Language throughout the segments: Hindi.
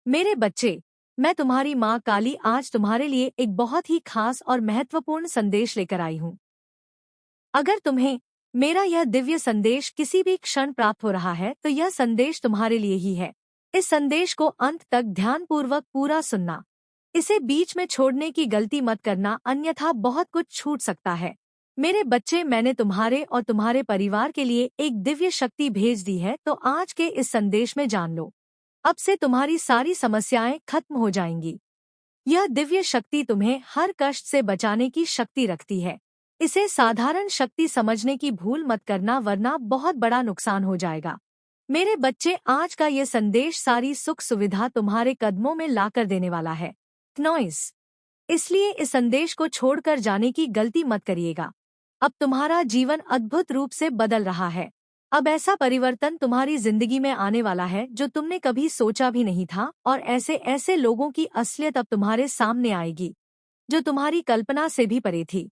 मेरे बच्चे, मैं तुम्हारी माँ काली आज तुम्हारे लिए एक बहुत ही खास और महत्वपूर्ण संदेश लेकर आई हूँ। अगर तुम्हें मेरा यह दिव्य संदेश किसी भी क्षण प्राप्त हो रहा है तो यह संदेश तुम्हारे लिए ही है। इस संदेश को अंत तक ध्यानपूर्वक पूरा सुनना। इसे बीच में छोड़ने की गलती मत करना, अन्यथा बहुत कुछ छूट सकता है। मेरे बच्चे, मैंने तुम्हारे और तुम्हारे परिवार के लिए एक दिव्य शक्ति भेज दी है, तो आज के इस संदेश में जान लो। अब से तुम्हारी सारी समस्याएं खत्म हो जाएंगी। यह दिव्य शक्ति तुम्हें हर कष्ट से बचाने की शक्ति रखती है। इसे साधारण शक्ति समझने की भूल मत करना, वरना बहुत बड़ा नुकसान हो जाएगा। मेरे बच्चे, आज का ये संदेश सारी सुख सुविधा तुम्हारे कदमों में लाकर देने वाला है। नॉइस, इसलिए इस संदेश को छोड़कर जाने की गलती मत करिएगा। अब तुम्हारा जीवन अद्भुत रूप से बदल रहा है। अब ऐसा परिवर्तन तुम्हारी जिंदगी में आने वाला है जो तुमने कभी सोचा भी नहीं था, और ऐसे ऐसे लोगों की असलियत अब तुम्हारे सामने आएगी जो तुम्हारी कल्पना से भी परे थी।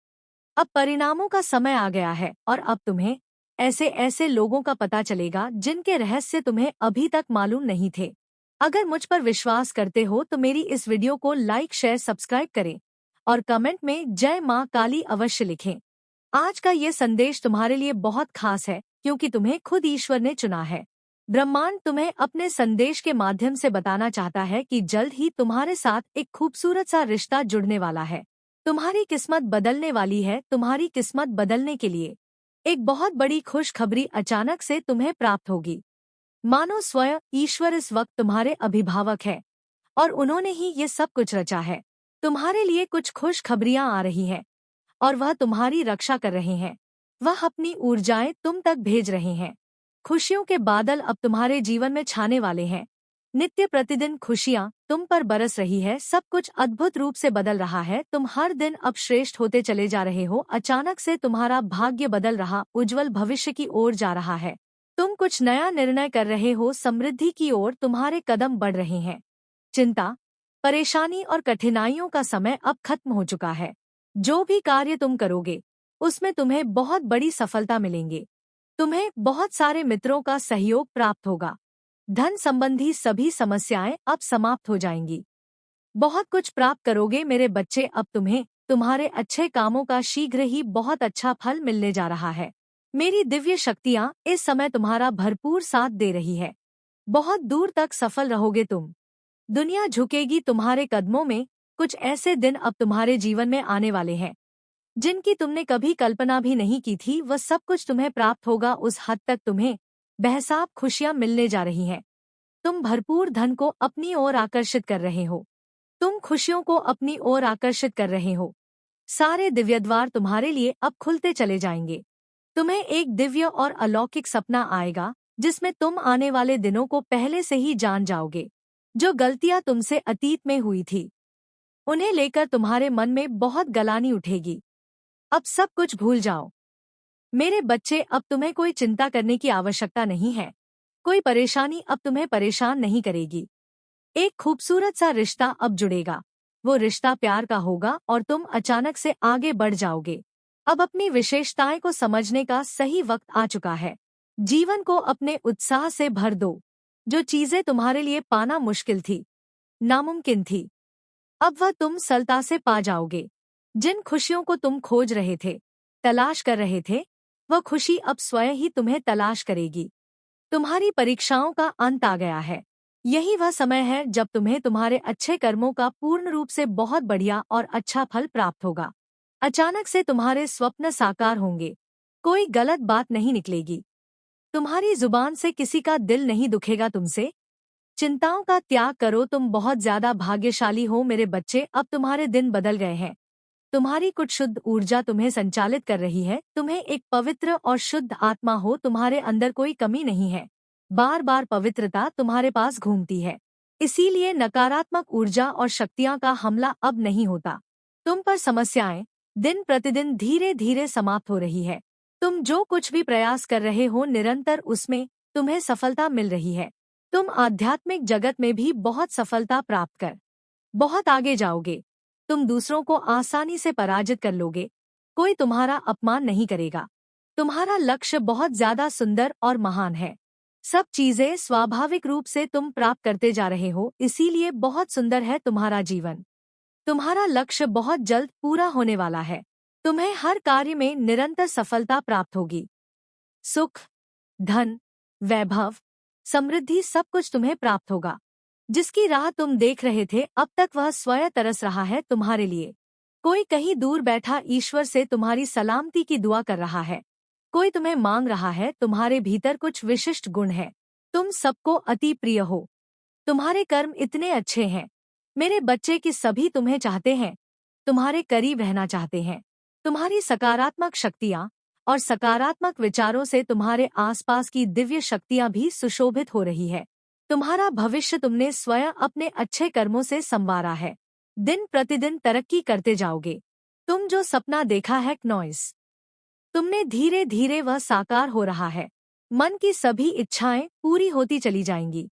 अब परिणामों का समय आ गया है, और अब तुम्हें ऐसे ऐसे लोगों का पता चलेगा जिनके रहस्य तुम्हें अभी तक मालूम नहीं थे। अगर मुझ पर विश्वास करते हो तो मेरी इस वीडियो को लाइक, शेयर, सब्सक्राइब करें और कमेंट में जय माँ काली अवश्य लिखें। आज का ये संदेश तुम्हारे लिए बहुत खास है, क्योंकि तुम्हें खुद ईश्वर ने चुना है। ब्रह्मांड तुम्हें अपने संदेश के माध्यम से बताना चाहता है कि जल्द ही तुम्हारे साथ एक खूबसूरत सा रिश्ता जुड़ने वाला है। तुम्हारी किस्मत बदलने वाली है। तुम्हारी किस्मत बदलने के लिए एक बहुत बड़ी खुशखबरी अचानक से तुम्हें प्राप्त होगी। मानो स्वयं ईश्वर इस वक्त तुम्हारे अभिभावक है, और उन्होंने ही ये सब कुछ रचा है। तुम्हारे लिए कुछ खुशखबरियां आ रही हैं, और वह तुम्हारी रक्षा कर रहे हैं। वह अपनी ऊर्जाएं तुम तक भेज रहे हैं। खुशियों के बादल अब तुम्हारे जीवन में छाने वाले हैं। नित्य प्रतिदिन खुशियां तुम पर बरस रही है। सब कुछ अद्भुत रूप से बदल रहा है। तुम हर दिन अब श्रेष्ठ होते चले जा रहे हो। अचानक से तुम्हारा भाग्य बदल रहा, उज्जवल भविष्य की ओर जा रहा है। तुम कुछ नया निर्णय कर रहे हो। समृद्धि की ओर तुम्हारे कदम बढ़ रहे हैं। चिंता, परेशानी और कठिनाइयों का समय अब खत्म हो चुका है। जो भी कार्य तुम करोगे उसमें तुम्हें बहुत बड़ी सफलता मिलेंगे। तुम्हें बहुत सारे मित्रों का सहयोग प्राप्त होगा। धन संबंधी सभी समस्याएं अब समाप्त हो जाएंगी। बहुत कुछ प्राप्त करोगे मेरे बच्चे। अब तुम्हें तुम्हारे अच्छे कामों का शीघ्र ही बहुत अच्छा फल मिलने जा रहा है। मेरी दिव्य शक्तियां इस समय तुम्हारा भरपूर साथ दे रही है। बहुत दूर तक सफल रहोगे तुम। दुनिया झुकेगी तुम्हारे कदमों में। कुछ ऐसे दिन अब तुम्हारे जीवन में आने वाले हैं जिनकी तुमने कभी कल्पना भी नहीं की थी। वह सब कुछ तुम्हें प्राप्त होगा। उस हद तक तुम्हें बेहिसाब खुशियां मिलने जा रही हैं। तुम भरपूर धन को अपनी ओर आकर्षित कर रहे हो। तुम खुशियों को अपनी ओर आकर्षित कर रहे हो। सारे दिव्य द्वार तुम्हारे लिए अब खुलते चले जाएंगे। तुम्हें एक दिव्य और अलौकिक सपना आएगा जिसमें तुम आने वाले दिनों को पहले से ही जान जाओगे। जो गलतियां तुमसे अतीत में हुई थी उन्हें लेकर तुम्हारे मन में बहुत गलानी उठेगी। अब सब कुछ भूल जाओ मेरे बच्चे। अब तुम्हें कोई चिंता करने की आवश्यकता नहीं है। कोई परेशानी अब तुम्हें परेशान नहीं करेगी। एक खूबसूरत सा रिश्ता अब जुड़ेगा। वो रिश्ता प्यार का होगा और तुम अचानक से आगे बढ़ जाओगे। अब अपनी विशेषताएं को समझने का सही वक्त आ चुका है। जीवन को अपने उत्साह से भर दो। जो चीजें तुम्हारे लिए पाना मुश्किल थी, नामुमकिन थी, अब वह तुम सरलता से पा जाओगे। जिन खुशियों को तुम खोज रहे थे, तलाश कर रहे थे, वह खुशी अब स्वयं ही तुम्हें तलाश करेगी। तुम्हारी परीक्षाओं का अंत आ गया है। यही वह समय है जब तुम्हें तुम्हारे अच्छे कर्मों का पूर्ण रूप से बहुत बढ़िया और अच्छा फल प्राप्त होगा। अचानक से तुम्हारे स्वप्न साकार होंगे। कोई गलत बात नहीं निकलेगी। तुम्हारी जुबान से किसी का दिल नहीं दुखेगा तुमसे। चिंताओं का त्याग करो। तुम बहुत ज्यादा भाग्यशाली हो मेरे बच्चे। अब तुम्हारे दिन बदल गए हैं। तुम्हारी कुछ शुद्ध ऊर्जा तुम्हें संचालित कर रही है। तुम्हें एक पवित्र और शुद्ध आत्मा हो। तुम्हारे अंदर कोई कमी नहीं है। बार बार पवित्रता तुम्हारे पास घूमती है। इसीलिए नकारात्मक ऊर्जा और शक्तियां का हमला अब नहीं होता। तुम पर समस्याएं दिन प्रतिदिन धीरे धीरे समाप्त हो रही है। तुम जो कुछ भी प्रयास कर रहे हो निरंतर उसमें तुम्हें सफलता मिल रही है। तुम आध्यात्मिक जगत में भी बहुत सफलता प्राप्त कर बहुत आगे जाओगे। तुम दूसरों को आसानी से पराजित कर लोगे। कोई तुम्हारा अपमान नहीं करेगा। तुम्हारा लक्ष्य बहुत ज्यादा सुंदर और महान है। सब चीजें स्वाभाविक रूप से तुम प्राप्त करते जा रहे हो, इसीलिए बहुत सुंदर है तुम्हारा जीवन। तुम्हारा लक्ष्य बहुत जल्द पूरा होने वाला है। तुम्हें हर कार्य में निरंतर सफलता प्राप्त होगी। सुख, धन, वैभव, समृद्धि सब कुछ तुम्हें प्राप्त होगा। जिसकी राह तुम देख रहे थे अब तक वह स्वयं तरस रहा है तुम्हारे लिए। कोई कहीं दूर बैठा ईश्वर से तुम्हारी सलामती की दुआ कर रहा है। कोई तुम्हें मांग रहा है। तुम्हारे भीतर कुछ विशिष्ट गुण है। तुम सबको अति प्रिय हो। तुम्हारे कर्म इतने अच्छे हैं। मेरे बच्चे की सभी तुम्हें चाहते हैं, तुम्हारे करीब रहना चाहते हैं। तुम्हारी सकारात्मक शक्तियाँ और सकारात्मक विचारों से तुम्हारे आसपास की दिव्य शक्तियाँ भी सुशोभित हो रही है। तुम्हारा भविष्य तुमने स्वयं अपने अच्छे कर्मों से संवारा है। दिन प्रतिदिन तरक्की करते जाओगे। तुम जो सपना देखा है क्नॉइस, तुमने धीरे धीरे वह साकार हो रहा है। मन की सभी इच्छाएं पूरी होती चली जाएंगी।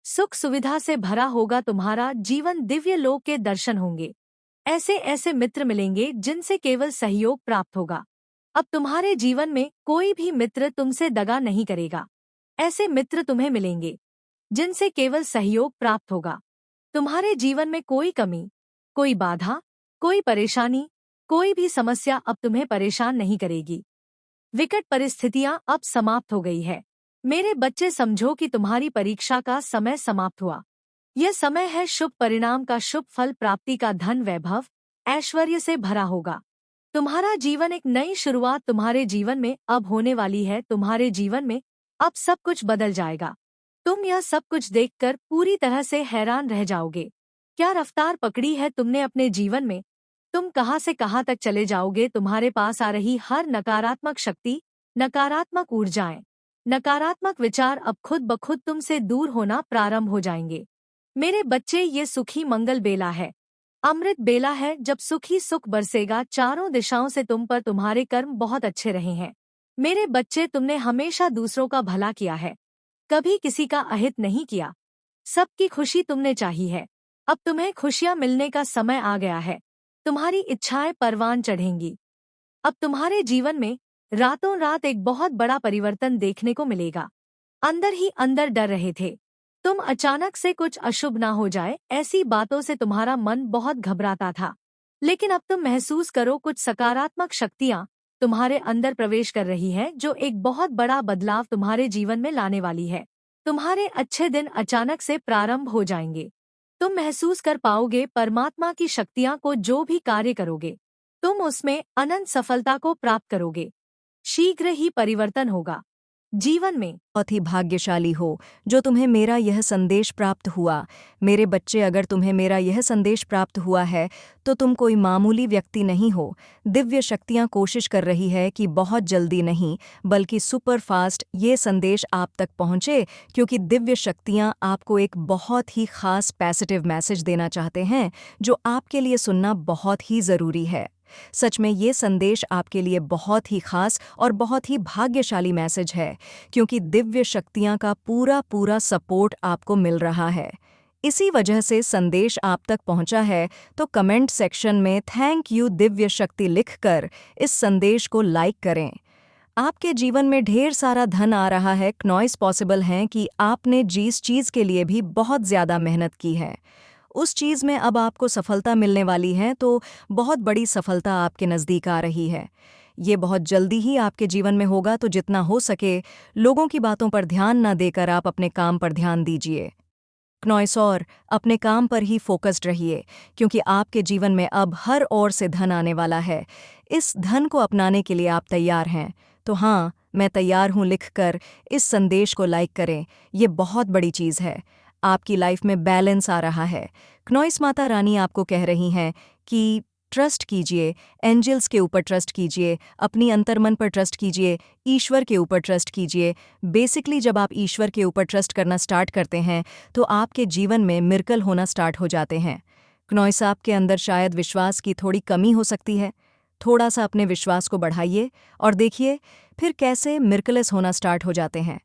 सुख सुविधा से भरा होगा तुम्हारा जीवन। दिव्य लोक के दर्शन होंगे। ऐसे ऐसे मित्र मिलेंगे जिनसे केवल सहयोग प्राप्त होगा। अब तुम्हारे जीवन में कोई भी मित्र तुमसे दगा नहीं करेगा। ऐसे मित्र तुम्हें मिलेंगे जिनसे केवल सहयोग प्राप्त होगा। तुम्हारे जीवन में कोई कमी, कोई बाधा, कोई परेशानी, कोई भी समस्या अब तुम्हें परेशान नहीं करेगी। विकट परिस्थितियां अब समाप्त हो गई है। मेरे बच्चे, समझो कि तुम्हारी परीक्षा का समय समाप्त हुआ। यह समय है शुभ परिणाम का, शुभ फल प्राप्ति का। धन, वैभव, ऐश्वर्य से भरा होगा। तुम्हारा जीवन एक नई शुरुआत तुम्हारे जीवन में अब होने वाली है। तुम्हारे जीवन में अब सब कुछ बदल जाएगा। तुम यह सब कुछ देखकर पूरी तरह से हैरान रह जाओगे। क्या रफ्तार पकड़ी है तुमने अपने जीवन में। तुम कहां से कहां तक चले जाओगे। तुम्हारे पास आ रही हर नकारात्मक शक्ति, नकारात्मक ऊर्जाएं, नकारात्मक विचार अब खुद ब खुद तुमसे दूर होना प्रारंभ हो जाएंगे। मेरे बच्चे, ये सुखी मंगल बेला है, अमृत बेला है, जब सुखी सुख बरसेगा चारों दिशाओं से तुम पर। तुम्हारे कर्म बहुत अच्छे रहे हैं मेरे बच्चे। तुमने हमेशा दूसरों का भला किया है, कभी किसी का अहित नहीं किया। सबकी खुशी तुमने चाही है। अब तुम्हें खुशियां मिलने का समय आ गया है। तुम्हारी इच्छाएं परवान चढ़ेंगी। अब तुम्हारे जीवन में रातों रात एक बहुत बड़ा परिवर्तन देखने को मिलेगा। अंदर ही अंदर डर रहे थे तुम, अचानक से कुछ अशुभ ना हो जाए, ऐसी बातों से तुम्हारा मन बहुत घबराता था। लेकिन अब तुम महसूस करो, कुछ सकारात्मक शक्तियां तुम्हारे अंदर प्रवेश कर रही है, जो एक बहुत बड़ा बदलाव तुम्हारे जीवन में लाने वाली है। तुम्हारे अच्छे दिन अचानक से प्रारंभ हो जाएंगे। तुम महसूस कर पाओगे परमात्मा की शक्तियां को। जो भी कार्य करोगे तुम उसमें अनंत सफलता को प्राप्त करोगे। शीघ्र ही परिवर्तन होगा जीवन में। बहुत ही भाग्यशाली हो जो तुम्हें मेरा यह संदेश प्राप्त हुआ। मेरे बच्चे, अगर तुम्हें मेरा यह संदेश प्राप्त हुआ है तो तुम कोई मामूली व्यक्ति नहीं हो। दिव्य शक्तियां कोशिश कर रही है कि बहुत जल्दी नहीं बल्कि सुपर फास्ट ये संदेश आप तक पहुंचे, क्योंकि दिव्य शक्तियां आपको एक बहुत ही खास पॉजिटिव मैसेज देना चाहते हैं जो आपके लिए सुनना बहुत ही ज़रूरी है। सच में ये संदेश आपके लिए बहुत ही खास और बहुत ही भाग्यशाली मैसेज है, क्योंकि दिव्य शक्तियां का पूरा पूरा सपोर्ट आपको मिल रहा है। इसी वजह से संदेश आप तक पहुंचा है। तो कमेंट सेक्शन में थैंक यू दिव्य शक्ति लिखकर इस संदेश को लाइक करें। आपके जीवन में ढेर सारा धन आ रहा है। क्नॉइस पॉसिबल है कि आपने जिस चीज़ के लिए भी बहुत ज़्यादा मेहनत की है उस चीज़ में अब आपको सफलता मिलने वाली है, तो बहुत बड़ी सफलता आपके नज़दीक आ रही है। ये बहुत जल्दी ही आपके जीवन में होगा, तो जितना हो सके लोगों की बातों पर ध्यान न देकर आप अपने काम पर ध्यान दीजिए। क्नॉइस और अपने काम पर ही फोकस्ड रहिए, क्योंकि आपके जीवन में अब हर ओर से धन आने वाला है। इस धन को अपनाने के लिए आप तैयार हैं? तो हाँ, मैं तैयार हूँ लिखकर इस संदेश को लाइक करें। ये बहुत बड़ी चीज़ है। आपकी लाइफ में बैलेंस आ रहा है। क्नॉइस माता रानी आपको कह रही हैं कि ट्रस्ट कीजिए, एंजल्स के ऊपर ट्रस्ट कीजिए, अपनी अंतर्मन पर ट्रस्ट कीजिए, ईश्वर के ऊपर ट्रस्ट कीजिए। बेसिकली जब आप ईश्वर के ऊपर ट्रस्ट करना स्टार्ट करते हैं तो आपके जीवन में मिरेकल होना स्टार्ट हो जाते हैं। क्नॉइस, आपके अंदर शायद विश्वास की थोड़ी कमी हो सकती है। थोड़ा सा अपने विश्वास को बढ़ाइए और देखिए फिर कैसे मिरेकल्स होना स्टार्ट हो जाते हैं।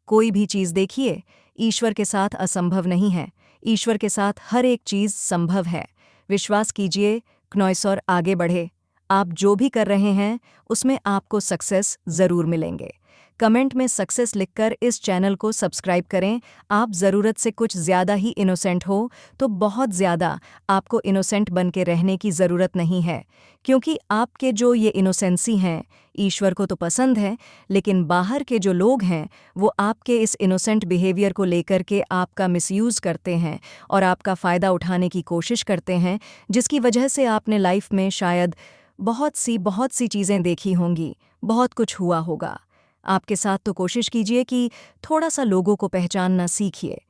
कोई भी चीज़ देखिए, ईश्वर के साथ असंभव नहीं है। ईश्वर के साथ हर एक चीज़ संभव है। विश्वास कीजिए क्नॉइस और आगे बढ़े। आप जो भी कर रहे हैं उसमें आपको सक्सेस ज़रूर मिलेंगे। कमेंट में सक्सेस लिखकर इस चैनल को सब्सक्राइब करें। आप ज़रूरत से कुछ ज़्यादा ही इनोसेंट हो तो बहुत ज़्यादा आपको इनोसेंट बन के रहने की ज़रूरत नहीं है, क्योंकि आपके जो ये इनोसेंसी हैं ईश्वर को तो पसंद है, लेकिन बाहर के जो लोग हैं वो आपके इस इनोसेंट बिहेवियर को लेकर के आपका मिसयूज़ करते हैं और आपका फ़ायदा उठाने की कोशिश करते हैं, जिसकी वजह से आपने लाइफ में शायद बहुत सी चीज़ें देखी होंगी, बहुत कुछ हुआ होगा। आपके साथ तो कोशिश कीजिए कि थोड़ा-सा लोगों को पहचानना सीखिए।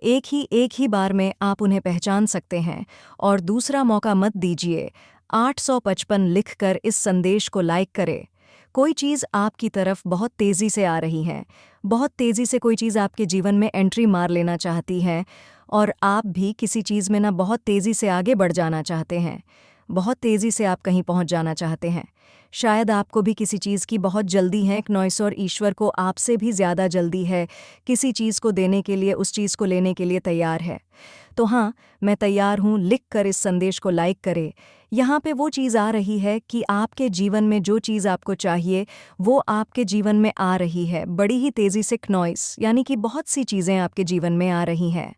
एक ही बार में आप उन्हें पहचान सकते हैं और दूसरा मौका मत दीजिए। 855 लिखकर इस संदेश को लाइक करें। कोई चीज़ आपकी तरफ बहुत तेज़ी से आ रही है, बहुत तेज़ी से कोई चीज़ आपके जीवन में एंट्री मार लेना चाहती है और आप भी किसी चीज़ में ना बहुत तेज़ी से आगे बढ़ जाना चाहते हैं। बहुत तेज़ी से आप कहीं पहुंच जाना चाहते हैं। शायद आपको भी किसी चीज़ की बहुत जल्दी है। नॉइस और ईश्वर को आपसे भी ज़्यादा जल्दी है, किसी चीज़ को देने के लिए, उस चीज़ को लेने के लिए तैयार है। तो हाँ, मैं तैयार हूँ, लिख कर इस संदेश को लाइक करें। यहाँ पे वो चीज़ आ रही है कि आपके जीवन में जो चीज़ आपको चाहिए वो आपके जीवन में आ रही है, बड़ी ही तेज़ी से। नॉइस यानी कि बहुत सी चीज़ें आपके जीवन में आ रही हैं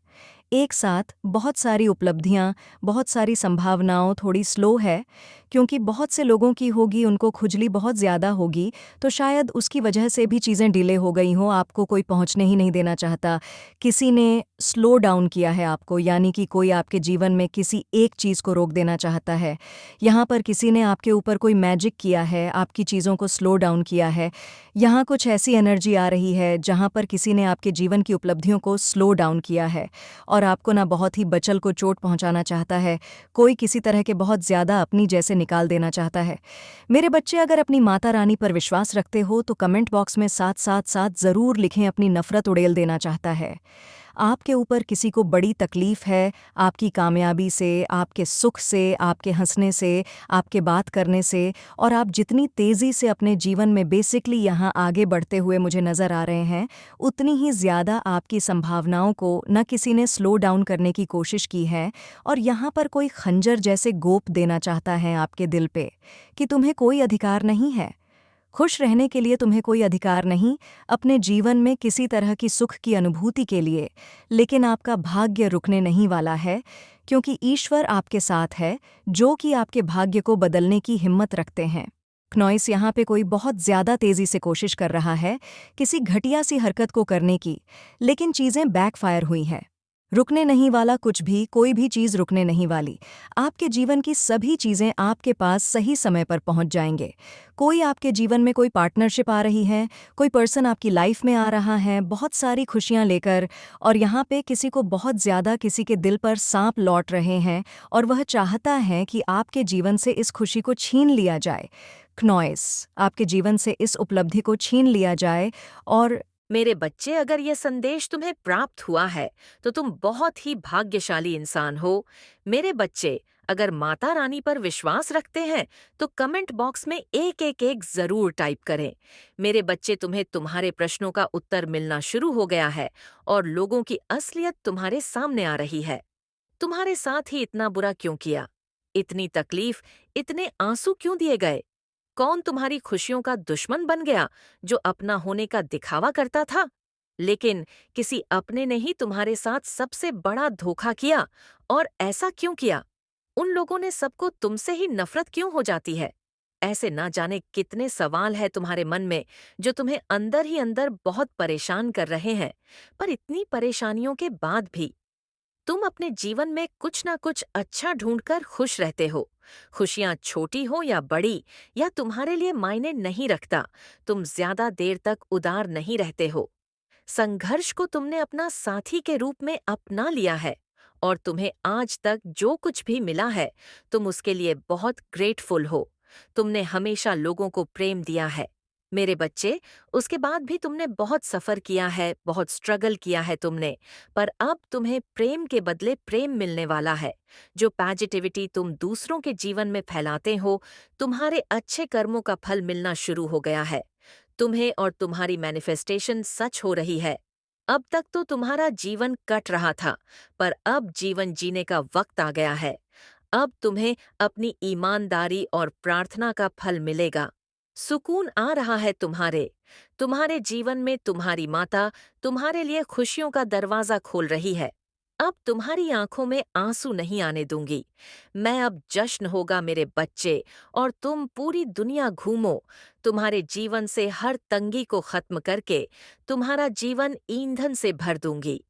एक साथ। बहुत सारी उपलब्धियां, बहुत सारी संभावनाओं थोड़ी स्लो है, क्योंकि बहुत से लोगों की होगी, उनको खुजली बहुत ज़्यादा होगी, तो शायद उसकी वजह से भी चीज़ें डिले हो गई हों। आपको कोई पहुंचने ही नहीं देना चाहता, किसी ने स्लो डाउन किया है आपको, यानी कि कोई आपके जीवन में किसी एक चीज़ को रोक देना चाहता है। यहाँ पर किसी ने आपके ऊपर कोई मैजिक किया है, आपकी चीज़ों को स्लो डाउन किया है। यहाँ कुछ ऐसी एनर्जी आ रही है जहाँ पर किसी ने आपके जीवन की उपलब्धियों को स्लो डाउन किया है और आपको ना बहुत ही बचल को चोट पहुंचाना चाहता है। कोई किसी तरह के बहुत ज़्यादा अपनी जैसे निकाल देना चाहता है। मेरे बच्चे, अगर अपनी माता रानी पर विश्वास रखते हो तो कमेंट बॉक्स में साथ साथ साथ ज़रूर लिखें अपनी नफ़रत उड़ेल देना चाहता है। आपके ऊपर किसी को बड़ी तकलीफ़ है, आपकी कामयाबी से, आपके सुख से, आपके हंसने से, आपके बात करने से, और आप जितनी तेज़ी से अपने जीवन में बेसिकली यहाँ आगे बढ़ते हुए मुझे नज़र आ रहे हैं, उतनी ही ज़्यादा आपकी संभावनाओं को न किसी ने स्लो डाउन करने की कोशिश की है और यहाँ पर कोई खंजर जैसे गोप देना चाहता है आपके दिल पे कि तुम्हें कोई अधिकार नहीं है। खुश रहने के लिए तुम्हें कोई अधिकार नहीं, अपने जीवन में किसी तरह की सुख की अनुभूति के लिए, लेकिन आपका भाग्य रुकने नहीं वाला है, क्योंकि ईश्वर आपके साथ है, जो कि आपके भाग्य को बदलने की हिम्मत रखते हैं। नॉइस यहाँ पे कोई बहुत ज़्यादा तेज़ी से कोशिश कर रहा है किसी घटिया सी हरकत को करने की, लेकिन चीज़ें बैकफायर हुई हैं। रुकने नहीं वाला कुछ भी, कोई भी चीज़ रुकने नहीं वाली। आपके जीवन की सभी चीज़ें आपके पास सही समय पर पहुंच जाएंगे। कोई आपके जीवन में कोई पार्टनरशिप आ रही है, कोई पर्सन आपकी लाइफ में आ रहा है बहुत सारी खुशियां लेकर, और यहाँ पे किसी को बहुत ज़्यादा किसी के दिल पर सांप लौट रहे हैं और वह चाहता है कि आपके जीवन से इस खुशी को छीन लिया जाए। नॉइस, आपके जीवन से इस उपलब्धि को छीन लिया जाए। और मेरे बच्चे, अगर यह संदेश तुम्हें प्राप्त हुआ है तो तुम बहुत ही भाग्यशाली इंसान हो। मेरे बच्चे, अगर माता रानी पर विश्वास रखते हैं तो कमेंट बॉक्स में एक एक एक जरूर टाइप करें। मेरे बच्चे, तुम्हें तुम्हारे प्रश्नों का उत्तर मिलना शुरू हो गया है और लोगों की असलियत तुम्हारे सामने आ रही है। तुम्हारे साथ ही इतना बुरा क्यों किया? इतनी तकलीफ, इतने आंसू क्यों दिए गए? कौन तुम्हारी खुशियों का दुश्मन बन गया जो अपना होने का दिखावा करता था? लेकिन किसी अपने ने ही तुम्हारे साथ सबसे बड़ा धोखा किया। और ऐसा क्यों किया? उन लोगों ने सबको तुमसे ही नफरत क्यों हो जाती है? ऐसे ना जाने कितने सवाल है तुम्हारे मन में जो तुम्हें अंदर ही अंदर बहुत परेशान कर रहे हैं। पर इतनी परेशानियों के बाद भी तुम अपने जीवन में कुछ ना कुछ अच्छा ढूंढकर खुश रहते हो। खुशियां छोटी हो या बड़ी, या तुम्हारे लिए मायने नहीं रखता। तुम ज्यादा देर तक उदार नहीं रहते हो। संघर्ष को तुमने अपना साथी के रूप में अपना लिया है और तुम्हें आज तक जो कुछ भी मिला है, तुम उसके लिए बहुत ग्रेटफुल हो। तुमने हमेशा लोगों को प्रेम दिया है। मेरे बच्चे, उसके बाद भी तुमने बहुत सफ़र किया है, बहुत स्ट्रगल किया है तुमने, पर अब तुम्हें प्रेम के बदले प्रेम मिलने वाला है। जो पॉजिटिविटी तुम दूसरों के जीवन में फैलाते हो, तुम्हारे अच्छे कर्मों का फल मिलना शुरू हो गया है। तुम्हें और तुम्हारी मैनिफेस्टेशन सच हो रही है। अब तक तो तुम्हारा जीवन कट रहा था, पर अब जीवन जीने का वक्त आ गया है। अब तुम्हें अपनी ईमानदारी और प्रार्थना का फल मिलेगा। सुकून आ रहा है तुम्हारे। तुम्हारे जीवन में तुम्हारी माता तुम्हारे लिए खुशियों का दरवाजा खोल रही है। अब तुम्हारी आंखों में आंसू नहीं आने दूंगी। मैं अब जश्न होगा मेरे बच्चे, और तुम पूरी दुनिया घूमो। तुम्हारे जीवन से हर तंगी को खत्म करके तुम्हारा जीवन ईंधन से भर दूंगी।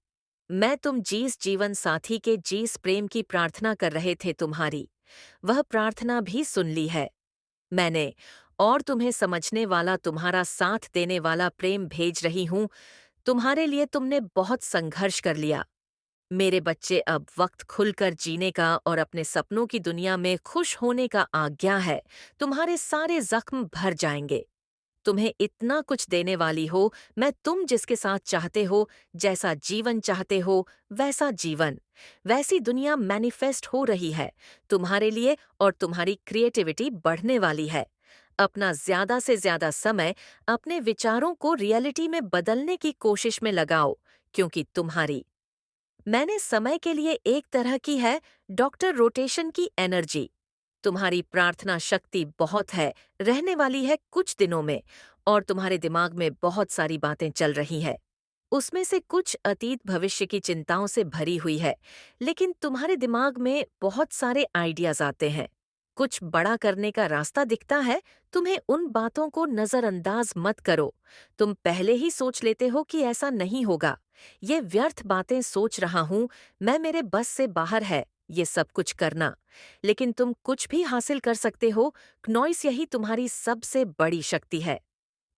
मैं तुम जिस जीवन साथी के जिस प्रेम की प्रार्थना कर रहे थे तुम्हारी, वह प्रार्थना भी सुन ली है मैंने, और तुम्हें समझने वाला तुम्हारा साथ देने वाला प्रेम भेज रही हूं। तुम्हारे लिए तुमने बहुत संघर्ष कर लिया। मेरे बच्चे, अब वक्त खुलकर जीने का और अपने सपनों की दुनिया में खुश होने का आज्ञा है। तुम्हारे सारे जख्म भर जाएंगे। तुम्हें इतना कुछ देने वाली हो मैं, तुम जिसके साथ चाहते हो, जैसा जीवन चाहते हो, वैसा जीवन, वैसी दुनिया मैनिफेस्ट हो रही है तुम्हारे लिए, और तुम्हारी क्रिएटिविटी बढ़ने वाली है। अपना ज्यादा से ज्यादा समय अपने विचारों को रियलिटी में बदलने की कोशिश में लगाओ, क्योंकि मैंने समय के लिए एक तरह की है डॉक्टर रोटेशन की एनर्जी। तुम्हारी प्रार्थना शक्ति बहुत है, रहने वाली है कुछ दिनों में, और तुम्हारे दिमाग में बहुत सारी बातें चल रही है। उसमें से कुछ अतीत भविष्य की चिंताओं से भरी हुई है, लेकिन तुम्हारे दिमाग में बहुत सारे आइडियाज आते हैं। कुछ बड़ा करने का रास्ता दिखता है। तुम्हें उन बातों को नजरअंदाज मत करो। तुम पहले ही सोच लेते हो कि ऐसा नहीं होगा। ये व्यर्थ बातें सोच रहा हूं मैं, मेरे बस से बाहर है ये सब कुछ करना। लेकिन तुम कुछ भी हासिल कर सकते हो। क्नॉइस, यही तुम्हारी सबसे बड़ी शक्ति है।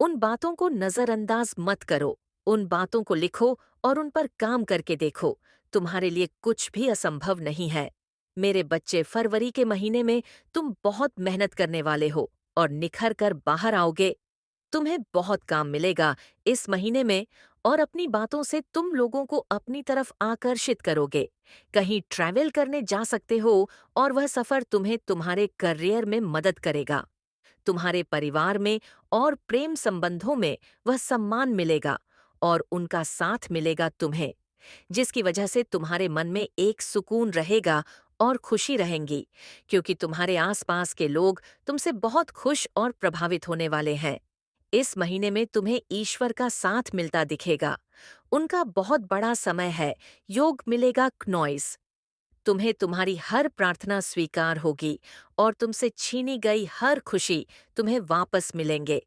उन बातों को नजरअंदाज मत करो। उन बातों को लिखो और उन पर काम करके देखो। तुम्हारे लिए कुछ भी असंभव नहीं है। मेरे बच्चे, फरवरी के महीने में तुम बहुत मेहनत करने वाले हो और निखर कर बाहर आओगे। तुम्हें बहुत काम मिलेगा इस महीने में, और अपनी बातों से तुम लोगों को अपनी तरफ आकर्षित करोगे। कहीं ट्रैवल करने जा सकते हो, और वह सफर तुम्हें तुम्हारे करियर में मदद करेगा। तुम्हारे परिवार में और प्रेम संबंधों में वह सम्मान मिलेगा, और उनका साथ मिलेगा तुम्हें, जिसकी वजह से तुम्हारे मन में एक सुकून रहेगा और खुशी रहेंगी, क्योंकि तुम्हारे आसपास के लोग तुमसे बहुत खुश और प्रभावित होने वाले हैं। इस महीने में तुम्हें ईश्वर का साथ मिलता दिखेगा। उनका बहुत बड़ा समय है। योग मिलेगा क्नॉइस। तुम्हें तुम्हारी हर प्रार्थना स्वीकार होगी, और तुमसे छीनी गई हर खुशी तुम्हें वापस मिलेंगे।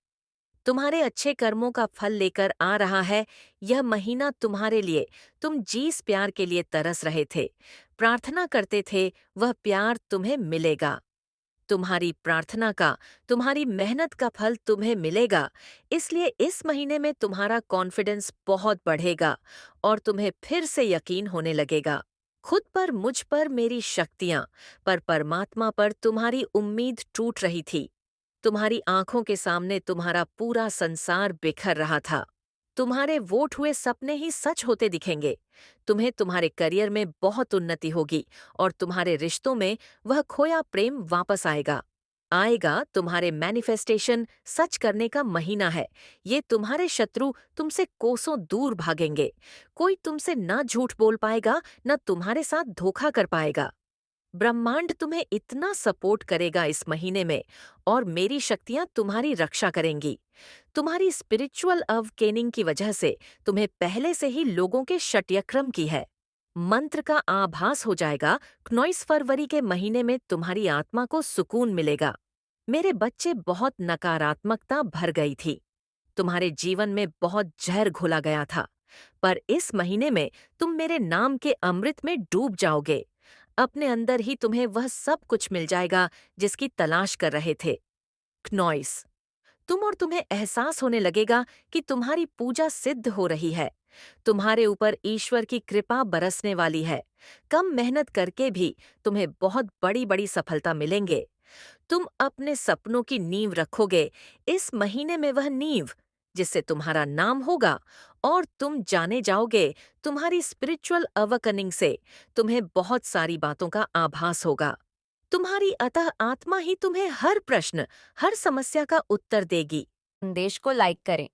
तुम्हारे अच्छे कर्मों का फल लेकर आ रहा है यह महीना तुम्हारे लिए। तुम जिस प्यार के लिए तरस रहे थे, प्रार्थना करते थे, वह प्यार तुम्हें मिलेगा। तुम्हारी प्रार्थना का, तुम्हारी मेहनत का फल तुम्हें मिलेगा। इसलिए इस महीने में तुम्हारा कॉन्फिडेंस बहुत बढ़ेगा, और तुम्हें फिर से यकीन होने लगेगा। खुद पर, मुझ पर, मेरी शक्तियां पर, परमात्मा पर तुम्हारी उम्मीद टूट रही थी। तुम्हारी आंखों के सामने तुम्हारा पूरा संसार बिखर रहा था। तुम्हारे वोट हुए सपने ही सच होते दिखेंगे। तुम्हें तुम्हारे करियर में बहुत उन्नति होगी, और तुम्हारे रिश्तों में वह खोया प्रेम वापस आएगा। तुम्हारे मैनिफेस्टेशन सच करने का महीना है। ये तुम्हारे शत्रु तुमसे कोसों दूर भागेंगे। कोई तुमसे न झूठ बोल पाएगा, न तुम्हारे साथ धोखा कर पाएगा। ब्रह्मांड तुम्हें इतना सपोर्ट करेगा इस महीने में, और मेरी शक्तियां तुम्हारी रक्षा करेंगी। तुम्हारी स्पिरिचुअल अवकेनिंग की वजह से तुम्हें पहले से ही लोगों के षट्यक्रम की है मंत्र का आभास हो जाएगा। क्नॉइस, फरवरी के महीने में तुम्हारी आत्मा को सुकून मिलेगा। मेरे बच्चे, बहुत नकारात्मकता भर गई थी। तुम्हारे जीवन में बहुत जहर घोला गया था, पर इस महीने में तुम मेरे नाम के अमृत में डूब जाओगे। अपने अंदर ही तुम्हें वह सब कुछ मिल जाएगा जिसकी तलाश कर रहे थे। क्नॉइस, तुम्हें एहसास होने लगेगा कि तुम्हारी पूजा सिद्ध हो रही है। तुम्हारे ऊपर ईश्वर की कृपा बरसने वाली है। कम मेहनत करके भी तुम्हें बहुत बड़ी बड़ी सफलता मिलेंगे। तुम अपने सपनों की नींव रखोगे इस महीने में, वह नींव जिससे तुम्हारा नाम होगा, और तुम जाने जाओगे। तुम्हारी स्पिरिचुअल अवकनिंग से तुम्हें बहुत सारी बातों का आभास होगा। तुम्हारी अतः आत्मा ही तुम्हें हर प्रश्न, हर समस्या का उत्तर देगी। संदेश को लाइक करें।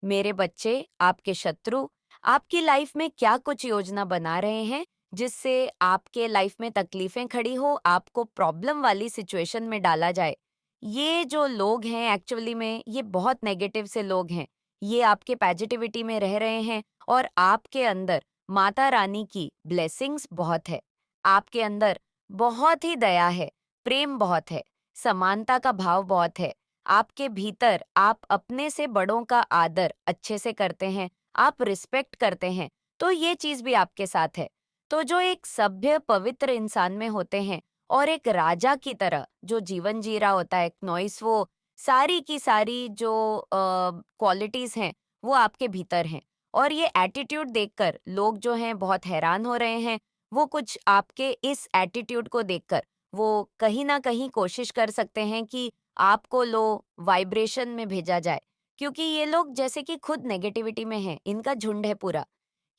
मेरे बच्चे, आपके शत्रु आपकी लाइफ में क्या कुछ योजना बना रहे हैं जिससे आपके लाइफ में तकलीफें खड़ी हो, आपको प्रॉब्लम वाली सिचुएशन में डाला जाए। ये जो लोग हैं एक्चुअली में ये बहुत नेगेटिव से लोग हैं। ये आपके पॉजिटिविटी में रह रहे हैं और आपके अंदर माता रानी की ब्लेसिंग्स बहुत है। आपके अंदर बहुत ही दया है, प्रेम बहुत है, समानता का भाव बहुत है। आपके भीतर आप अपने से बड़ों का आदर अच्छे से करते हैं, आप रिस्पेक्ट करते हैं, तो ये चीज भी आपके साथ है। तो जो एक सभ्य पवित्र इंसान में होते हैं और एक राजा की तरह जो जीवन जी रहा होता है, नॉइस, वो सारी की सारी जो क्वालिटीज हैं वो आपके भीतर हैं। और ये एटीट्यूड देखकर लोग जो हैं बहुत हैरान हो रहे हैं। वो कुछ आपके इस एटीट्यूड को देखकर वो कहीं ना कहीं कोशिश कर सकते हैं कि आपको लो वाइब्रेशन में भेजा जाए, क्योंकि ये लोग जैसे कि खुद नेगेटिविटी में हैं, इनका झुंड है पूरा,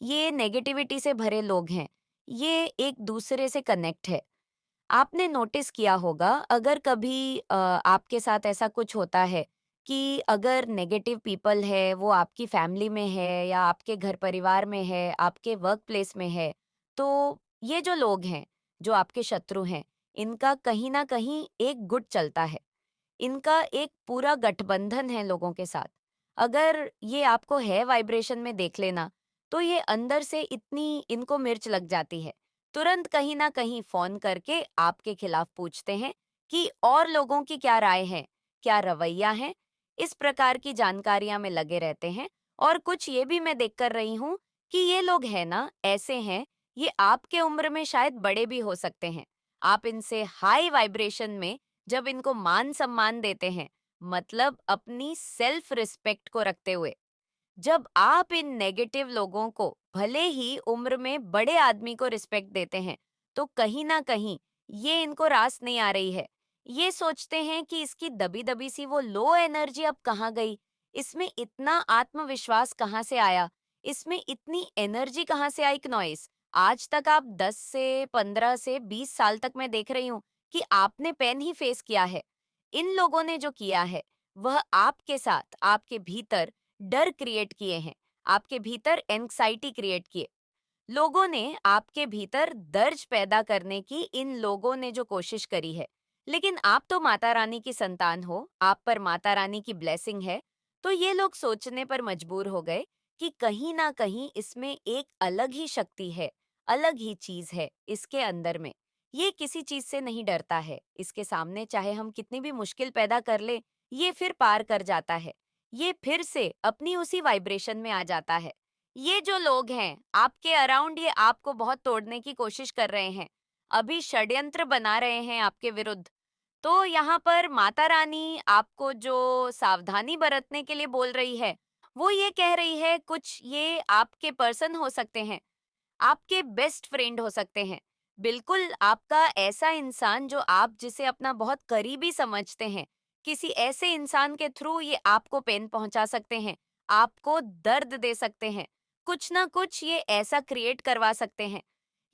ये नेगेटिविटी से भरे लोग हैं, ये एक दूसरे से कनेक्ट है। आपने नोटिस किया होगा अगर कभी आपके साथ ऐसा कुछ होता है कि अगर नेगेटिव पीपल है वो आपकी फैमिली में है या आपके घर परिवार में है, आपके वर्क प्लेस में है, तो ये जो लोग हैं, जो आपके शत्रु हैं, इनका कहीं ना कहीं एक गुट चलता है। इनका एक पूरा गठबंधन है लोगों के साथ। अगर ये आपको है वाइब्रेशन में देख लेना, तो ये अंदर से इतनी इनको मिर्च लग जाती है, तुरंत कहीं ना कहीं फोन करके आपके खिलाफ पूछते हैं कि और लोगों की क्या राय है, क्या रवैया है। इस प्रकार की जानकारियां में लगे रहते हैं। और कुछ ये भी मैं देख कर रही हूँ कि ये लोग हैं ना, ऐसे हैं, ये आपके उम्र में शायद बड़े भी हो सकते हैं। आप इनसे हाई वाइब्रेशन में जब इनको मान सम्मान देते हैं, मतलब अपनी सेल्फ रिस्पेक्ट को रखते हुए, जब आप इन नेगेटिव लोगों को भले ही उम्र में बड़े आदमी को रिस्पेक्ट देते हैं, तो कहीं ना कहीं ये इनको रास नहीं आ रही है। ये सोचते हैं कि इसकी दबी दबी सी वो लो एनर्जी अब कहाँ गई, इसमें इतना आत्मविश्वास कहाँ से आया, इसमें इतनी एनर्जी कहाँ से आई। नॉइस, आज तक आप 10 से 15 से 20 साल तक मैं देख रही हूँ कि आपने पेन ही फेस किया है। इन लोगों ने जो किया है वह आपके साथ आपके भीतर डर क्रिएट किए हैं, आपके भीतर एंग्जाइटी क्रिएट किए। लोगों ने आपके भीतर दर्द पैदा करने की इन लोगों ने जो कोशिश करी है। लेकिन आप तो माता रानी की संतान हो, आप पर माता रानी की ब्लेसिंग है। तो ये लोग सोचने पर मजबूर हो गए कि कहीं ना कहीं इसमें एक अलग ही शक्ति है, अलग ही चीज है इसके अंदर में। ये किसी चीज से नहीं डरता है, इसके सामने चाहे हम कितनी भी मुश्किल पैदा कर ले, ये फिर पार कर जाता है। ये फिर से अपनी उसी वाइब्रेशन में आ जाता है। ये जो लोग हैं आपके अराउंड, ये आपको बहुत तोड़ने की कोशिश कर रहे हैं, अभी षड्यंत्र बना रहे हैं आपके विरुद्ध। तो यहाँ पर माता रानी आपको जो सावधानी बरतने के लिए बोल रही है, वो ये कह रही है, कुछ ये आपके पर्सन हो सकते हैं, आपके बेस्ट फ्रेंड हो सकते हैं, बिल्कुल आपका ऐसा इंसान जो आप जिसे अपना बहुत करीबी समझते हैं। किसी ऐसे इंसान के थ्रू ये आपको पेन पहुंचा सकते हैं, आपको दर्द दे सकते हैं, कुछ ना कुछ ये ऐसा क्रिएट करवा सकते हैं।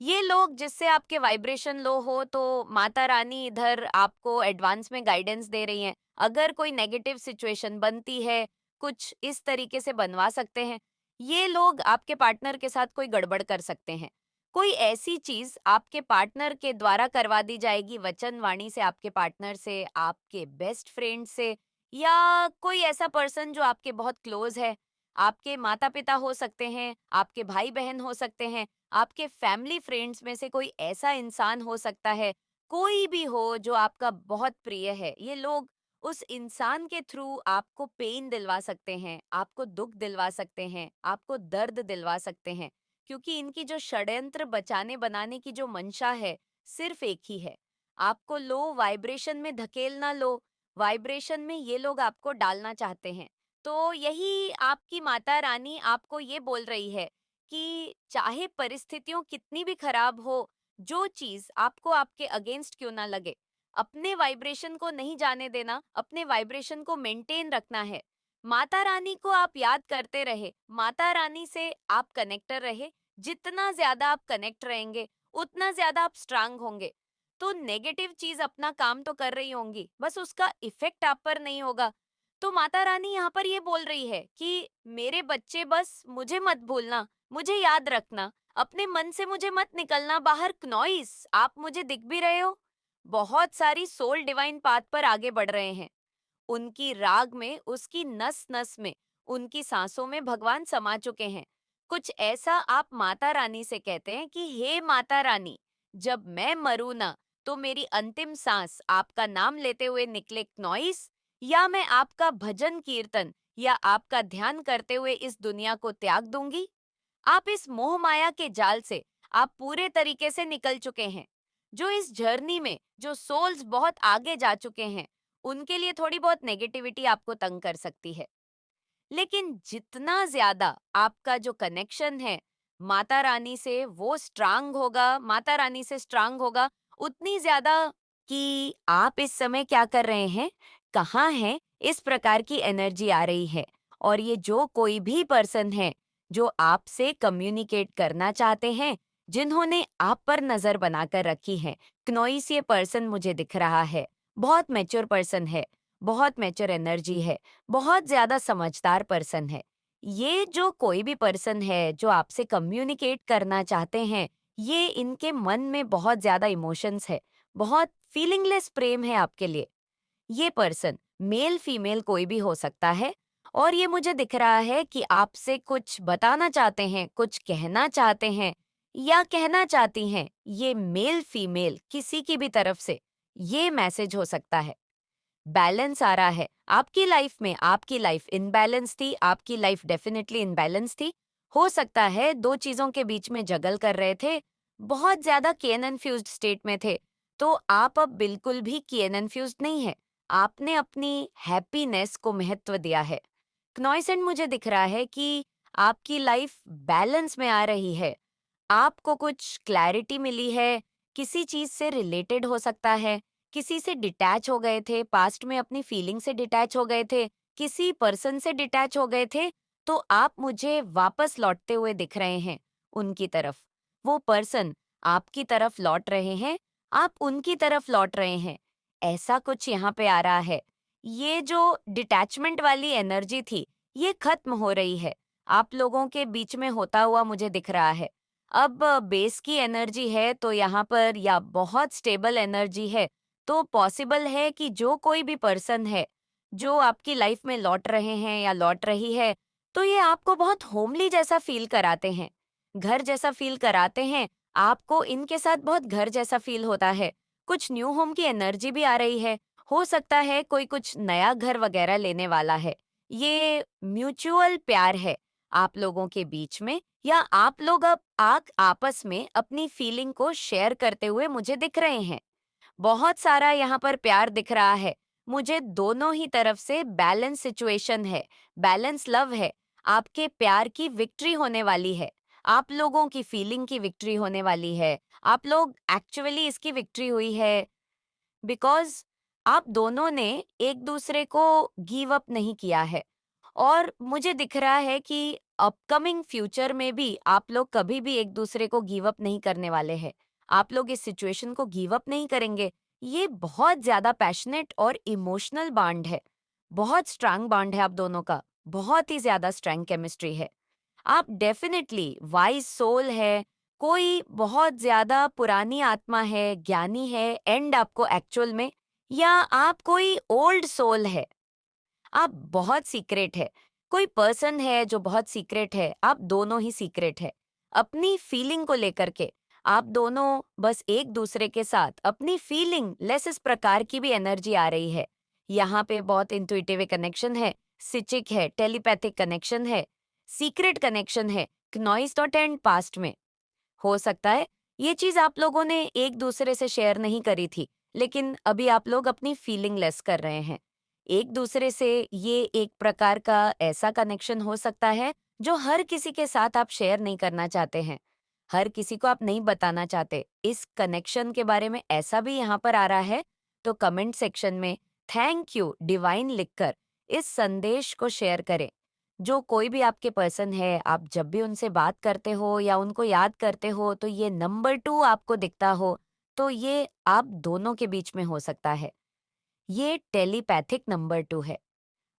ये लोग जिससे आपके वाइब्रेशन लो हो, तो माता रानी इधर आपको एडवांस में गाइडेंस दे रही हैं। अगर कोई नेगेटिव सिचुएशन बनती है, कुछ इस तरीके से बनवा सकते हैं। ये लोग आपके पार्टनर के साथ कोई गड़बड़ कर सकते हैं। कोई ऐसी चीज आपके पार्टनर के द्वारा करवा दी जाएगी, वचन वाणी से, आपके पार्टनर से, आपके बेस्ट फ्रेंड से, या कोई ऐसा पर्सन जो आपके बहुत क्लोज है। आपके माता पिता हो सकते हैं, आपके भाई बहन हो सकते हैं, आपके फैमिली फ्रेंड्स में से कोई ऐसा इंसान हो सकता है। कोई भी हो जो आपका बहुत प्रिय है, ये लोग उस इंसान के थ्रू आपको पेन दिलवा सकते हैं, आपको दुख दिलवा सकते हैं, आपको दर्द दिलवा सकते हैं। क्योंकि इनकी जो षड्यंत्र बचाने बनाने की जो मंशा है, सिर्फ एक ही है, आपको लो वाइब्रेशन में धकेलना, लो वाइब्रेशन में ये लोग आपको डालना चाहते हैं। तो यही आपकी माता रानी आपको ये बोल रही है कि चाहे परिस्थितियों कितनी भी खराब हो, जो चीज आपको आपके अगेंस्ट क्यों ना लगे, अपने वाइब्रेशन को नहीं जाने देना, अपने वाइब्रेशन को मेंटेन रखना है। माता रानी को आप याद करते रहे, माता रानी से आप कनेक्टर रहे। जितना ज्यादा आप कनेक्ट रहेंगे, उतना ज्यादा आप स्ट्रांग होंगे। तो नेगेटिव चीज अपना काम तो कर रही होंगी, बस उसका इफेक्ट आप पर नहीं होगा। तो माता रानी यहाँ पर ये बोल रही है कि मेरे बच्चे, बस मुझे मत भूलना, मुझे याद रखना, अपने मन से मुझे मत निकलना बाहर। नॉइस, आप मुझे दिख भी रहे हो, बहुत सारी सोल डिवाइन पाथ पर आगे बढ़ रहे हैं। उनकी राग में, उसकी नस नस में उनकी सांसों में भगवान समा चुके हैं। कुछ ऐसा आप माता रानी से कहते हैं कि हे माता रानी, जब मैं मरूं ना तो मेरी अंतिम सांस आपका नाम लेते हुए निकले क्नॉइस, या मैं आपका भजन कीर्तन या आपका ध्यान करते हुए इस दुनिया को त्याग दूंगी। आप इस मोह माया के जाल से आप पूरे तरीके से निकल चुके हैं। जो इस जर्नी में जो सोल्स बहुत आगे जा चुके हैं, उनके लिए थोड़ी बहुत नेगेटिविटी आपको तंग कर सकती है। लेकिन जितना ज्यादा आपका जो कनेक्शन है माता रानी से वो स्ट्रांग होगा, माता रानी से स्ट्रांग होगा, उतनी ज्यादा कि आप इस समय क्या कर रहे हैं, कहाँ हैं, इस प्रकार की एनर्जी आ रही है। और ये जो कोई भी पर्सन है जो आपसे कम्युनिकेट करना चाहते हैं, जिन्होंने आप पर नजर बनाकर रखी है, क्नोइस ये पर्सन मुझे दिख रहा है, बहुत मैच्योर पर्सन है, बहुत मैच्योर एनर्जी है, बहुत ज्यादा समझदार पर्सन है। ये जो कोई भी पर्सन है जो आपसे कम्युनिकेट करना चाहते हैं, ये इनके मन में बहुत ज्यादा इमोशंस है, बहुत फीलिंगलेस प्रेम है आपके लिए। ये पर्सन मेल फीमेल कोई भी हो सकता है, और ये मुझे दिख रहा है कि आपसे कुछ बताना चाहते हैं, कुछ कहना चाहते हैं या कहना चाहती हैं। ये मेल फीमेल किसी की भी तरफ से ये मैसेज हो सकता है। बैलेंस आ रहा है आपकी लाइफ में। आपकी लाइफ इनबैलेंस थी, आपकी लाइफ डेफिनेटली इनबैलेंस थी। हो सकता है दो चीजों के बीच में जगल कर रहे थे, बहुत ज्यादा कन्फ्यूज्ड स्टेट में थे। तो आप अब बिल्कुल भी कन्फ्यूज्ड नहीं है। आपने अपनी हैप्पीनेस को महत्व दिया है। क्नॉइसेंट मुझे दिख रहा है कि आपकी लाइफ बैलेंस में आ रही है। आपको कुछ क्लैरिटी मिली है, किसी चीज से रिलेटेड हो सकता है, किसी से डिटैच हो गए थे, पास्ट में अपनी फीलिंग से डिटैच हो गए थे, किसी पर्सन से डिटैच हो गए थे, तो आप मुझे वापस लौटते हुए दिख रहे हैं उनकी तरफ। वो पर्सन आपकी तरफ लौट रहे हैं, आप उनकी तरफ लौट रहे हैं। ऐसा कुछ यहाँ पे आ रहा है। ये जो डिटैचमेंट वाली एनर्जी थी, ये खत्म हो रही है आप लोगों के बीच में होता हुआ मुझे दिख रहा है। अब बेस की एनर्जी है तो यहाँ पर, या बहुत स्टेबल एनर्जी है, तो पॉसिबल है कि जो कोई भी पर्सन है जो आपकी लाइफ में लौट रहे हैं या लौट रही है, तो ये आपको बहुत होमली जैसा फील कराते हैं, घर जैसा फील कराते हैं। आपको इनके साथ बहुत घर जैसा फील होता है। कुछ न्यू होम की एनर्जी भी आ रही है। हो सकता है कोई कुछ नया घर वगैरह लेने वाला है। ये म्यूचुअल प्यार है आप लोगों के बीच में, या आप लोग अब आपस में अपनी फीलिंग को शेयर करते हुए मुझे दिख रहे हैं। बहुत सारा यहाँ पर प्यार दिख रहा है मुझे। दोनों ही तरफ से बैलेंस सिचुएशन है, बैलेंस लव है। आपके प्यार की विक्ट्री होने वाली है, आप लोगों की फीलिंग की विक्ट्री होने वाली है। आप लोग एक्चुअली इसकी विक्ट्री हुई है बिकॉज आप दोनों ने एक दूसरे को गिव अप नहीं किया है। और मुझे दिख रहा है कि अपकमिंग फ्यूचर में भी आप लोग कभी भी एक दूसरे को गिव अप नहीं करने वाले हैं। आप लोग इस सिचुएशन को गिव अप नहीं करेंगे। ये बहुत ज्यादा पैशनेट और इमोशनल बॉन्ड है, बहुत स्ट्रांग बॉन्ड है आप दोनों का, बहुत ही ज्यादा स्ट्रांग केमिस्ट्री है। आप डेफिनेटली वाइज सोल है, कोई बहुत ज्यादा पुरानी आत्मा है, ज्ञानी है एंड आपको एक्चुअल में, या आप कोई ओल्ड सोल है, आप बहुत सीक्रेट है। कोई पर्सन है जो बहुत सीक्रेट है, आप दोनों ही सीक्रेट है। अपनी फीलिंग को लेकर के आप दोनों बस एक दूसरे के साथ अपनी फीलिंग लेस इस प्रकार की भी एनर्जी आ रही है। यहाँ पे बहुत इंट्यूटिव कनेक्शन है, सिचिक है, टेलीपैथिक कनेक्शन है, सीक्रेट कनेक्शन है, नॉइस डॉट एंड पास्ट में। हो सकता है ये चीज आप लोगों ने एक दूसरे से शेयर नहीं करी थी, लेकिन अभी आप लोग अपनी फीलिंग लेस कर रहे हैं एक दूसरे से। ये एक प्रकार का ऐसा कनेक्शन हो सकता है जो हर किसी के साथ आप शेयर नहीं करना चाहते हैं, हर किसी को आप नहीं बताना चाहते इस कनेक्शन के बारे में। ऐसा भी यहाँ पर आ रहा है, तो कमेंट सेक्शन में थैंक यू डिवाइन लिखकर इस संदेश को शेयर करें। जो कोई भी आपके पर्सन है, आप जब भी उनसे बात करते हो या उनको याद करते हो, तो ये नंबर 2 आपको दिखता हो, तो ये आप दोनों के बीच में हो सकता है। ये टेलीपैथिक नंबर 2 है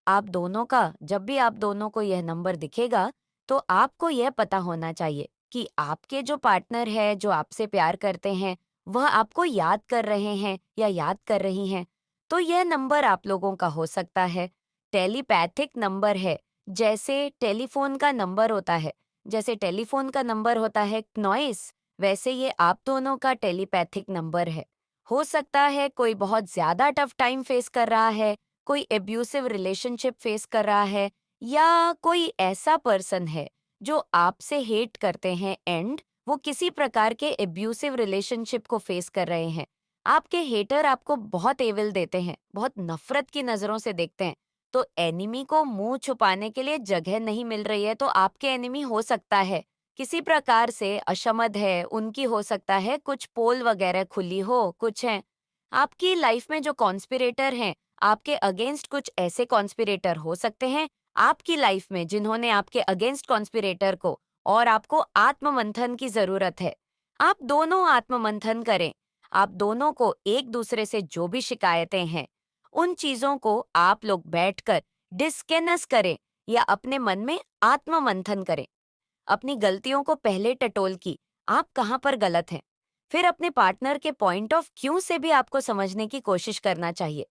आप दोनों का। जब भी आप दोनों को यह नंबर दिखेगा, तो आपको यह पता होना चाहिए कि आपके जो पार्टनर है, जो आपसे प्यार करते हैं, वह आपको याद कर रहे हैं या याद कर रही हैं। तो यह नंबर आप लोगों का हो सकता है। टेलीपैथिक नंबर है जैसे टेलीफोन का नंबर होता है, जैसे टेलीफोन का नंबर होता है नॉइस, वैसे ये आप दोनों का टेलीपैथिक नंबर है। हो सकता है कोई बहुत ज्यादा टफ टाइम फेस कर रहा है, कोई एब्यूसिव रिलेशनशिप फेस कर रहा है, या कोई ऐसा पर्सन है जो आपसे हेट करते हैं एंड वो किसी प्रकार के एब्यूसिव रिलेशनशिप को फेस कर रहे हैं। आपके हेटर आपको बहुत एविल देते हैं, बहुत नफरत की नजरों से देखते हैं। तो एनिमी को मुंह छुपाने के लिए जगह नहीं मिल रही है, तो आपके एनिमी हो सकता है किसी प्रकार से अशमद है, उनकी हो सकता है कुछ पोल वगैरह खुली हो, कुछ है। आपकी लाइफ में जो कॉन्स्पिरेटर हैं, आपके अगेंस्ट कुछ ऐसे कॉन्स्पिरेटर हो सकते हैं आपकी लाइफ में जिन्होंने आपके अगेंस्ट कॉन्स्पिरेटर को, और आपको आत्ममंथन की जरूरत है। आप दोनों आत्ममंथन करें। आप दोनों को एक दूसरे से जो भी शिकायतें हैं, उन चीजों को आप लोग बैठकर डिस्कस करें या अपने मन में आत्ममंथन करें। अपनी गलतियों को पहले टटोल की, आप कहाँ पर गलत हैं। फिर अपने पार्टनर के पॉइंट ऑफ व्यू से भी आपको समझने की कोशिश करना चाहिए।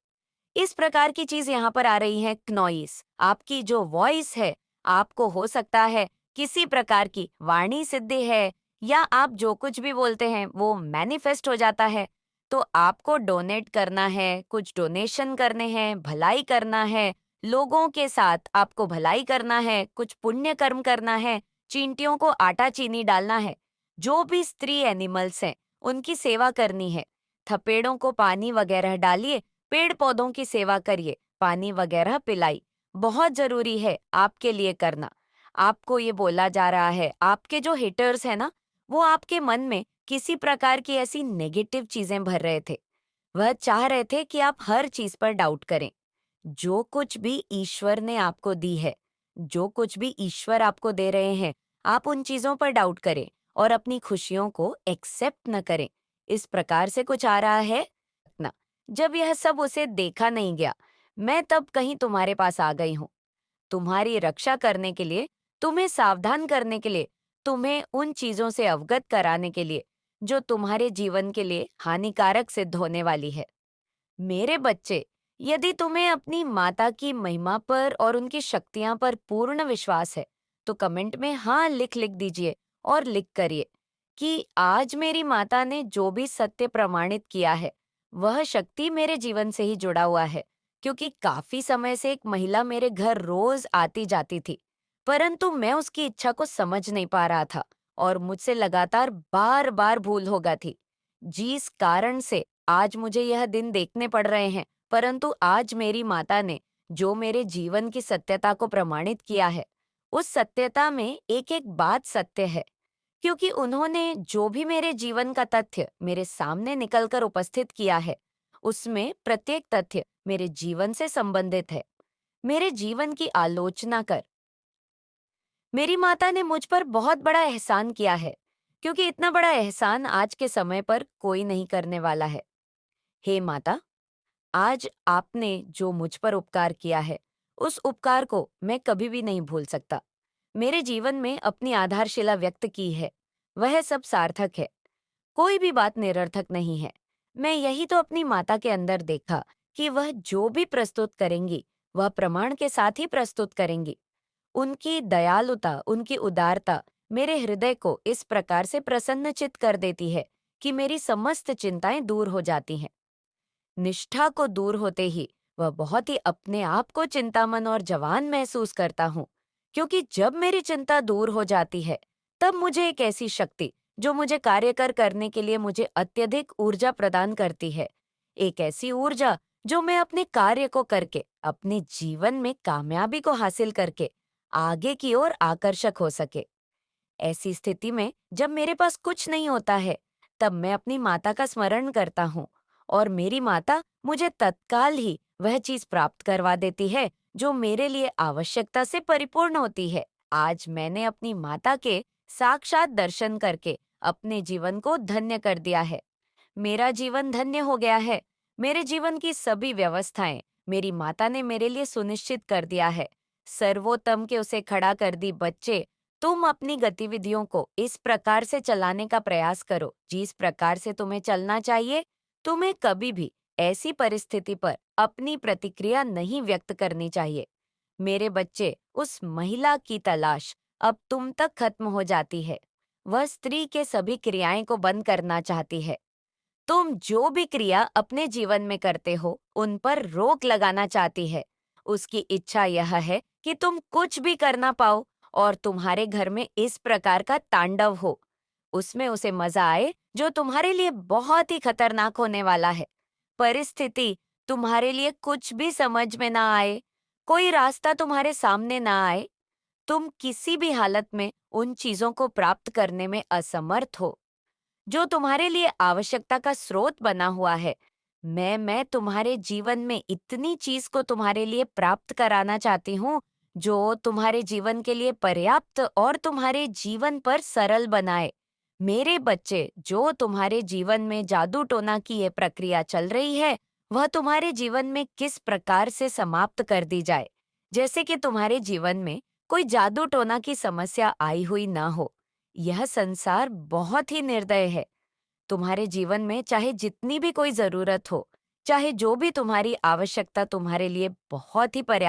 इस प्रकार की चीज यहाँ पर आ रही है नॉइस। आपकी जो वॉइस है, आपको हो सकता है किसी प्रकार की वाणी सिद्धि है, या आप जो कुछ भी बोलते हैं वो मैनिफेस्ट हो जाता है। तो आपको डोनेट करना है, कुछ डोनेशन करने हैं, भलाई करना है, लोगों के साथ आपको भलाई करना है, कुछ पुण्य कर्म करना है, चींटियों को आटा चीनी डालना है, जो भी स्त्री एनिमल्स हैं उनकी सेवा करनी है। थपेड़ों को पानी वगैरह डालिए, पेड़ पौधों की सेवा करिए, पानी वगैरह पिलाई, बहुत जरूरी है आपके लिए करना। आपको ये बोला जा रहा है, आपके जो हेटर्स हैं ना, वो आपके मन में किसी प्रकार की ऐसी नेगेटिव चीजें भर रहे थे। वह चाह रहे थे कि आप हर चीज पर डाउट करें। जो कुछ भी ईश्वर ने आपको दी है, जो कुछ भी ईश्वर आपको दे रहे हैं, आप उन चीजों पर डाउट करें और अपनी खुशियों को एक्सेप्ट न करें। इस प्रकार से कुछ आ रहा है ना। जब यह सब उसे देखा नहीं गया, मैं तब कहीं तुम्हारे पास आ गई हूँ, तुम्हारी रक्षा करने के लिए, तुम्हें सावधान करने के लिए, तुम्हें उन चीजों से अवगत कराने के लिए जो तुम्हारे जीवन के लिए हानिकारक सिद्ध होने वाली है। मेरे बच्चे, यदि तुम्हें अपनी माता की महिमा पर और उनकी शक्तियां पर पूर्ण विश्वास है, तो कमेंट में हाँ लिख लिख दीजिए और लिख करिए कि आज मेरी माता ने जो भी सत्य प्रमाणित किया है, वह शक्ति मेरे जीवन से ही जुड़ा हुआ है। क्योंकि काफी समय से एक महिला मेरे घर रोज आती जाती थी, परंतु मैं उसकी इच्छा को समझ नहीं पा रहा था और मुझसे लगातार बार बार भूल हो गई थी। जिस कारण से आज मुझे यह दिन देखने पड़ रहे हैं, परंतु आज मेरी माता ने जो मेरे जीवन की सत्यता को प्रमाणित किया है, उस सत्यता में एक एक बात सत्य है। क्योंकि उन्होंने जो भी मेरे जीवन का तथ्य मेरे सामने निकलकर उपस्थित किया है, उसमें प्रत्येक तथ्य मेरे जीवन से संबंधित है। मेरे जीवन की आलोचना कर। मेरी माता ने मुझ पर बहुत बड़ा एहसान किया है, क्योंकि इतना बड़ा एहसान आज के समय पर कोई नहीं करने वाला है। हे माता, आज आपने जो मुझ पर उपकार किया है, उस उपकार को मैं कभी भी नहीं भूल सकता। मेरे जीवन में अपनी आधारशिला व्यक्त की है, वह सब सार्थक है। कोई भी बात निरर्थक नहीं है। मैं यही तो अपनी माता के अंदर देखा कि वह जो भी प्रस्तुत करेंगी, वह प्रमाण के साथ ही प्रस्तुत करेंगी। उनकी दयालुता, उनकी उदारता मेरे हृदय को इस प्रकार से प्रसन्नचित्त कर देती है कि मेरी समस्त चिंताएं दूर हो जाती हैं। निष्ठा को दूर होते ही वह बहुत ही अपने आप को चिंतामन और जवान महसूस करता हूँ। क्योंकि जब मेरी चिंता दूर हो जाती है, तब मुझे एक ऐसी शक्ति जो मुझे करने के लिए मुझे अत्यधिक ऊर्जा प्रदान करती है। एक ऐसी ऊर्जा जो मैं अपने कार्य को करके, अपने जीवन में कामयाबी को हासिल करके आगे की ओर आकर्षक हो सके। ऐसी स्थिति में जब मेरे पास कुछ नहीं होता है, तब मैं अपनी माता का स्मरण करता हूँ और मेरी माता मुझे तत्काल ही वह चीज प्राप्त करवा देती है जो मेरे लिए आवश्यकता से परिपूर्ण होती है। आज मैंने अपनी माता के साक्षात दर्शन करके अपने जीवन को धन्य कर दिया है। मेरा जीवन धन्य हो गया है। मेरे जीवन की सभी व्यवस्थाएं मेरी माता ने मेरे लिए सुनिश्चित कर दिया है। सर्वोत्तम के उसे खड़ा कर दी। बच्चे, तुम अपनी गतिविधियों को इस प्रकार से चलाने का प्रयास करो जिस प्रकार से तुम्हें चलना चाहिए। तुम्हें कभी भी ऐसी परिस्थिति पर अपनी प्रतिक्रिया नहीं व्यक्त करनी चाहिए। मेरे बच्चे, उस महिला की तलाश अब तुम तक खत्म हो जाती है। वह स्त्री के सभी क्रियाएं को बंद करना चाहती है। तुम जो भी क्रिया अपने जीवन में करते हो, उन पर रोक लगाना चाहती है। उसकी इच्छा यह है कि तुम कुछ भी कर ना पाओ और तुम्हारे घर में इस प्रकार का तांडव हो। उसमें उसे मजा आए जो तुम्हारे लिए बहुत ही खतरनाक होने वाला है। परिस्थिति तुम्हारे लिए कुछ भी समझ में ना आए, कोई रास्ता तुम्हारे सामने ना आए, तुम किसी भी हालत में उन चीजों को प्राप्त करने में असमर्थ हो जो तुम्हारे लिए आवश्यकता का स्रोत बना हुआ है। मैं तुम्हारे जीवन में इतनी चीज को तुम्हारे लिए प्राप्त कराना चाहती हूँ जो तुम्हारे जीवन के लिए पर्याप्त और तुम्हारे जीवन पर सरल बनाए। मेरे बच्चे, जो तुम्हारे जीवन में जादू टोना की ये प्रक्रिया चल रही है, वह तुम्हारे जीवन में किस प्रकार से समाप्त कर दी जाए, जैसे कि तुम्हारे जीवन में कोई जादू टोना की समस्या आई हुई ना हो। यह संसार बहुत ही निर्दय है। तुम्हारे जीवन में चाहे जितनी भी कोई जरूरत हो, चाहे जो भी तुम्हारी आवश्यकता तुम्हारे लिए बहुत ही पर्याप्त